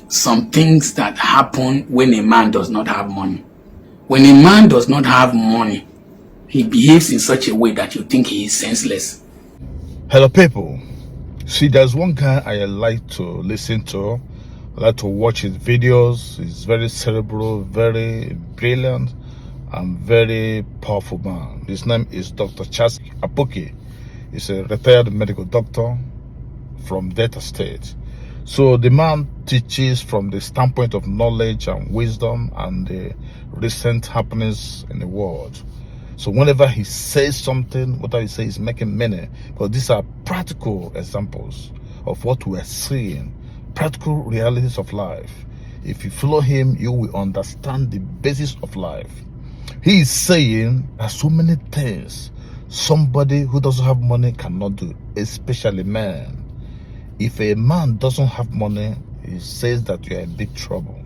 some things that happen when a man does not have money. When a man does not have money, he behaves in such a way that you think he is senseless. Hello people. See, there's one guy I like to listen to. I like to watch his videos. He's very cerebral, very brilliant, and very powerful man. His name is Dr. Apoki. He's a retired medical doctor from Delta State. So the man teaches from the standpoint of knowledge and wisdom and the recent happenings in the world. So whenever he says something, whatever he says is making meaning, because these are practical examples of what we are seeing, practical realities of life. If you follow him, you will understand the basis of life. He is saying there are so many things somebody who doesn't have money cannot do, especially men. If a man doesn't have money, he says that you are in big trouble.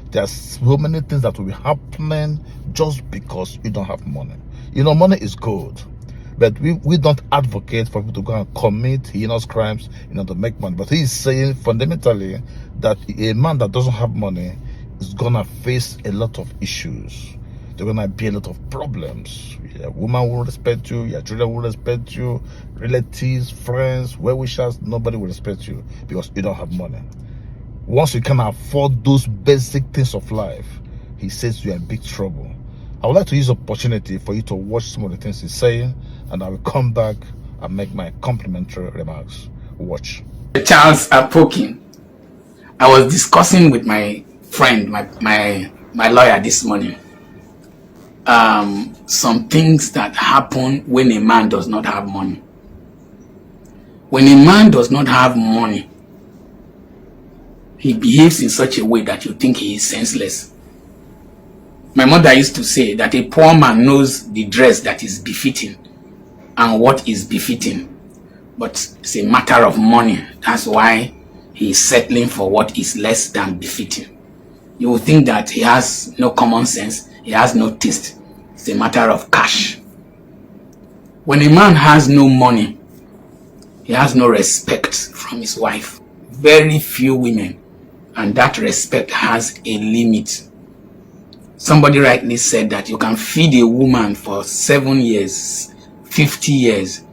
There are so many things that will be happening just because you don't have money. You know, money is good, but we don't advocate for people to go and commit heinous crimes in order to make money. But he is saying fundamentally that a man that doesn't have money is gonna face a lot of issues. There are gonna be a lot of problems. Your woman will respect you, your children will respect you, relatives, friends, well-wishers, nobody will respect you because you don't have money. Once you can afford those basic things of life, he says you're in big trouble. I would like to use the opportunity for you to watch some of the things he's saying, and I will come back and make my complimentary remarks. Watch. Charles Apoki, I was discussing with my friend, my lawyer this morning, some things that happen when a man does not have money. When a man does not have money, he behaves in such a way that you think he is senseless. My mother used to say that a poor man knows the dress that is befitting and what is befitting, but it's a matter of money. That's why he is settling for what is less than befitting. You will think that he has no common sense, he has no taste. It's a matter of cash. When a man has no money, he has no respect from his wife. Very few women, and that respect has a limit. Somebody rightly said that you can feed a woman for 7 years, 50 years,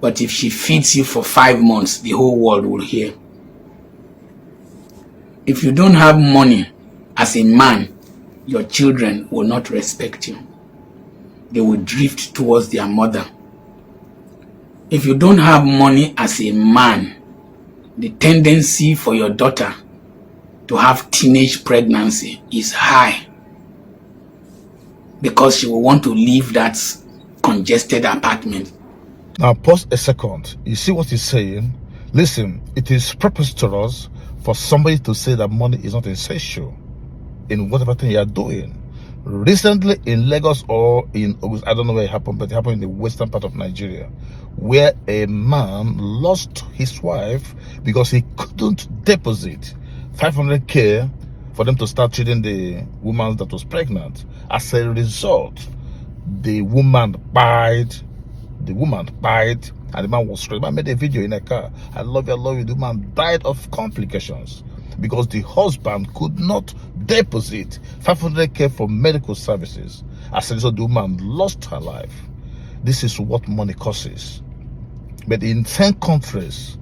but if she feeds you for 5 months, the whole world will hear. If you don't have money as a man, your children will not respect you. They will drift towards their mother. If you don't have money as a man, the tendency for your daughter to have teenage pregnancy is high, because she will want to leave that congested apartment. Now pause a second. You see what he's saying? Listen, it is purpose to us for somebody to say that money is not essential in whatever thing you are doing. Recently in Lagos or in, I don't know where it happened, but it happened in the western part of Nigeria, where a man lost his wife because he couldn't deposit 500k for them to start treating the woman that was pregnant. As a result, the woman died, and the man was straight. I made a video in a car. I love you, the woman died of complications because the husband could not deposit 500k for medical services. As a result, the woman lost her life. This is what money causes. But in 10 countries,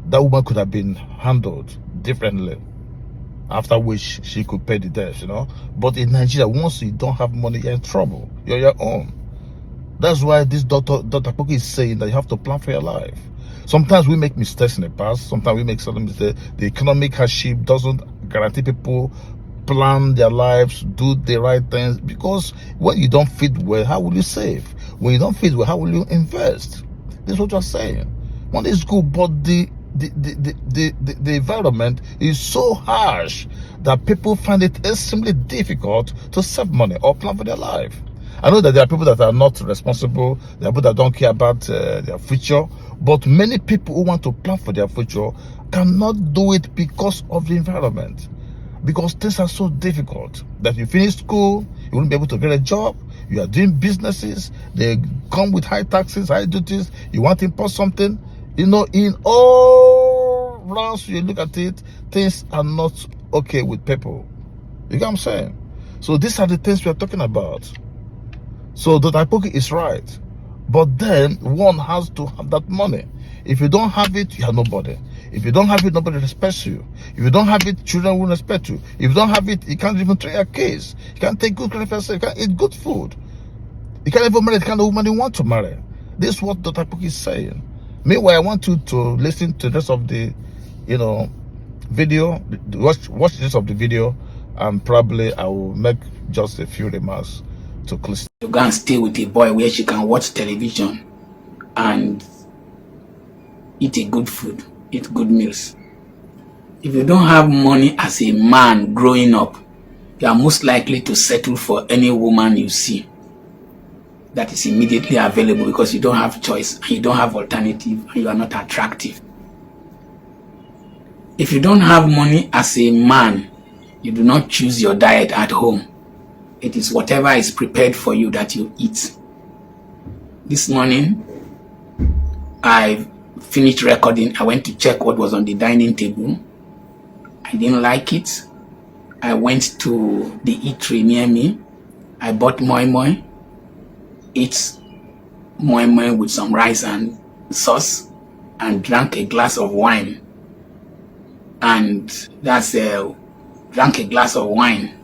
that woman could have been handled differently, after which she could pay the debt, you know. But in Nigeria, once you don't have money, you're in trouble. You're your own. That's why this Dr. Apoki is saying that you have to plan for your life. Sometimes we make mistakes in the past. Sometimes we make certain mistakes. The economic hardship doesn't guarantee people plan their lives, do the right things. Because when you don't feed well, how will you save? When you don't feed well, how will you invest? This is what you're saying. Money is good, but the environment is so harsh that people find it extremely difficult to save money or plan for their life. I know that there are people that are not responsible, there are people that don't care about their future, but many people who want to plan for their future cannot do it because of the environment. Because things are so difficult that you finish school, you won't be able to get a job, you are doing businesses, they come with high taxes, high duties, you want to import something, you know, in all once you look at it, things are not okay with people. You get what I'm saying? So these are the things we are talking about. So the Apoki is right. But then one has to have that money. If you don't have it, you are nobody. If you don't have it, nobody respects you. If you don't have it, children will respect you. If you don't have it, you can't even treat your kids. You can't take good care of yourself. You can't eat good food. You can't even marry the kind of woman you want to marry. This is what Dr. Apoki is saying. Meanwhile, I want you to listen to the rest of the, video. Watch the rest of the video, and probably I will make just a few remarks to listen. To go and stay with a boy where she can watch television and eat a good food, eat good meals. If you don't have money as a man growing up, you are most likely to settle for any woman you see that is immediately available, because you don't have choice and you don't have alternative and you are not attractive. If you don't have money as a man, you do not choose your diet at home. It is whatever is prepared for you that you eat. This morning, I finished recording. I went to check what was on the dining table. I didn't like it. I went to the eatery near me. I bought moi moi. Ate moi moi with some rice and sauce, and drank a glass of wine. And drank a glass of wine,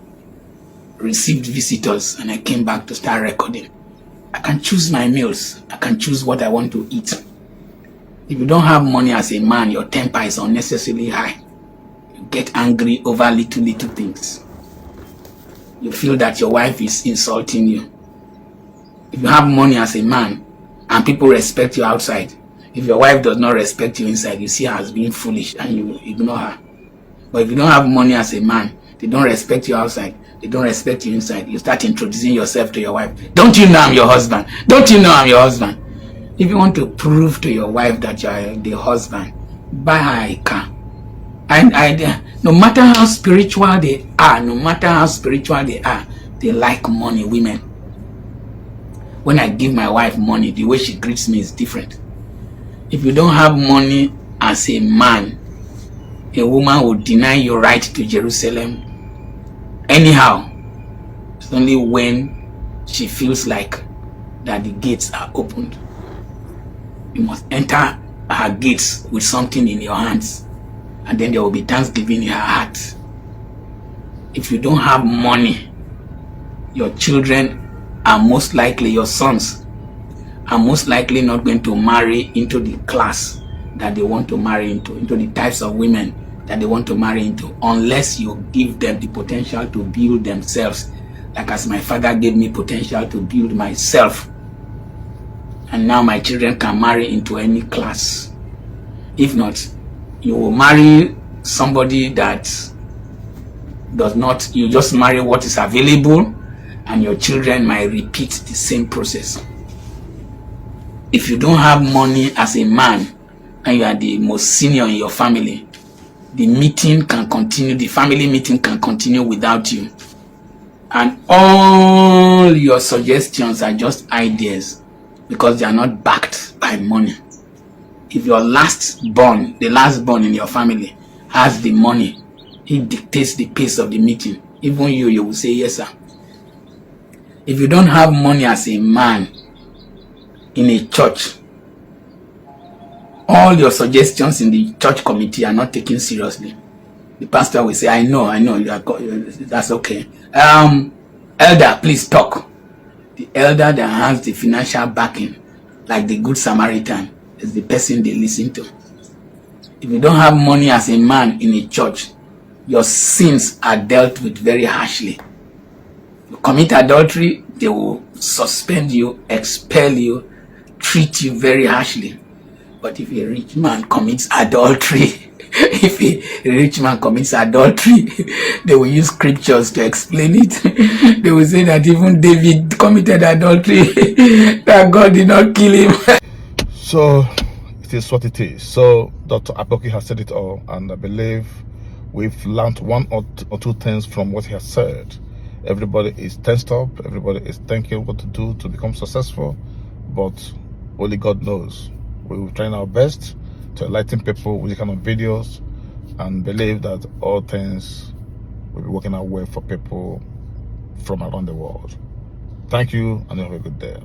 received visitors, and I came back to start recording. I can choose my meals. I can choose what I want to eat. If you don't have money as a man, your temper is unnecessarily high. You get angry over little things. You feel that your wife is insulting you. If you have money as a man and people respect you outside, if your wife does not respect you inside, you see her as being foolish and you ignore her. But if you don't have money as a man, they don't respect you outside, they don't respect you inside, you start introducing yourself to your wife. Don't you know I'm your husband? Don't you know I'm your husband? If you want to prove to your wife that you are the husband, buy her a car. No matter how spiritual they are, they like money, women. When I give my wife money, the way she greets me is different. If you don't have money as a man, a woman will deny your right to Jerusalem anyhow. It's only when she feels like that the gates are opened. You must enter her gates with something in your hands, and then there will be thanksgiving in her heart. If you don't have money, your children are most likely, your sons are most likely not going to marry into the class that they want to marry into the types of women that they want to marry into, unless you give them the potential to build themselves, like as my father gave me potential to build myself. And now my children can marry into any class. If not, you will marry somebody that does not, you just marry what is available, and your children might repeat the same process. If you don't have money as a man and you are the most senior in your family, the meeting can continue, the family meeting can continue without you. And all your suggestions are just ideas because they are not backed by money. If your the last born in your family has the money, he dictates the pace of the meeting. Even you will say yes, sir. If you don't have money as a man in a church, all your suggestions in the church committee are not taken seriously. The pastor will say, I know, that's okay. Elder, please talk. The elder that has the financial backing, like the Good Samaritan, is the person they listen to. If you don't have money as a man in a church, your sins are dealt with very harshly. You commit adultery, they will suspend you, expel you, treat you very harshly. But if a rich man commits adultery, they will use scriptures to explain it. They will say that even David committed adultery, that God did not kill him. So it is what it is. So Dr. Apoki has said it all, and I believe we've learned one or two things from what he has said. Everybody is tensed up, everybody is thinking what to do to become successful, but only God knows. We will try our best to enlighten people with this kind of videos, and believe that all things will be working out well for people from around the world. Thank you, and have a good day.